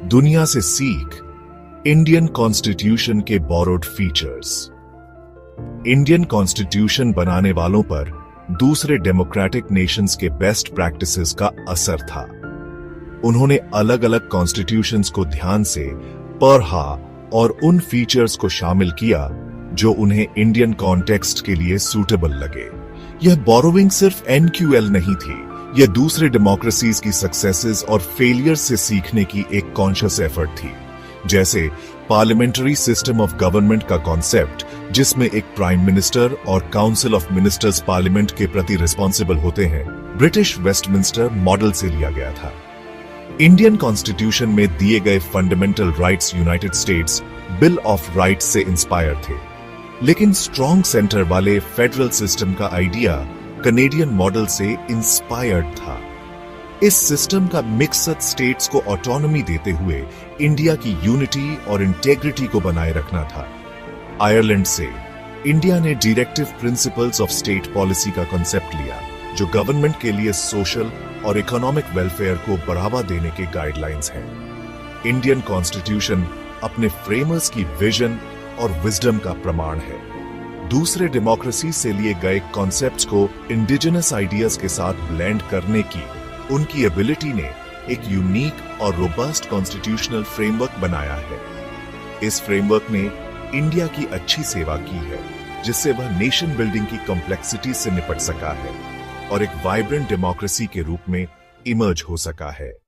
दुनिया से सीख, इंडियन कॉन्स्टिट्यूशन के बोरोड फीचर्स। इंडियन कॉन्स्टिट्यूशन बनाने वालों पर दूसरे डेमोक्रेटिक नेशंस के बेस्ट प्रैक्टिसेस का असर था। उन्होंने अलग अलग कॉन्स्टिट्यूशंस को ध्यान से पढ़ा और उन फीचर्स को शामिल किया जो उन्हें इंडियन कॉन्टेक्स्ट के लिए सूटेबल लगे। यह बोरोइंग सिर्फ एनक्यूएल नहीं थी, यह दूसरे डेमोक्रेसीज की सक्सेसेस और फेलियर से सीखने की एक कॉन्शियस एफर्ट थी। जैसे पार्लियामेंट्री सिस्टम ऑफ गवर्नमेंट का कॉन्सेप्ट, जिसमें एक प्राइम मिनिस्टर और काउंसिल ऑफ मिनिस्टर्स पार्लियामेंट के प्रति रिस्पॉन्सिबल होते हैं, ब्रिटिश वेस्टमिंस्टर मॉडल से लिया गया था। इंडियन कॉन्स्टिट्यूशन में दिए गए fundamental rights United states bill of rights से इंस्पायर थे, लेकिन स्ट्रॉन्ग सेंटर वाले फेडरल सिस्टम का आइडिया कनेडियन मॉडल से इंस्पायर्ड था। इस सिस्टम का मिक्सड स्टेट्स को ऑटोनॉमी देते हुए इंडिया की यूनिटी और इंटेग्रिटी को बनाए रखना था। आयरलैंड से इंडिया ने directive principles of state policy का कॉन्सेप्ट लिया, जो गवर्नमेंट के लिए सोशल और इकोनॉमिक वेलफेयर को बढ़ावा देने के गाइडलाइंस हैं। इंडियन कॉन्स्टिट्यूशन अपने फ्रेमर्स की विजन और विजडम का प्रमाण है। दूसरे डेमोक्रेसी से लिए गए कॉन्सेप्ट्स को इंडिजिनस आइडियाज के साथ ब्लेंड करने की उनकी एबिलिटी ने एक यूनिक और रोबस्ट कॉन्स्टिट्यूशनल फ्रेमवर्क बनाया है। इस फ्रेमवर्क ने इंडिया की अच्छी सेवा की है, जिससे वह नेशन बिल्डिंग की कॉम्प्लेक्सिटी से निपट सका है और एक वाइब्रेंट डेमोक्रेसी के रूप में इमर्ज हो सका है।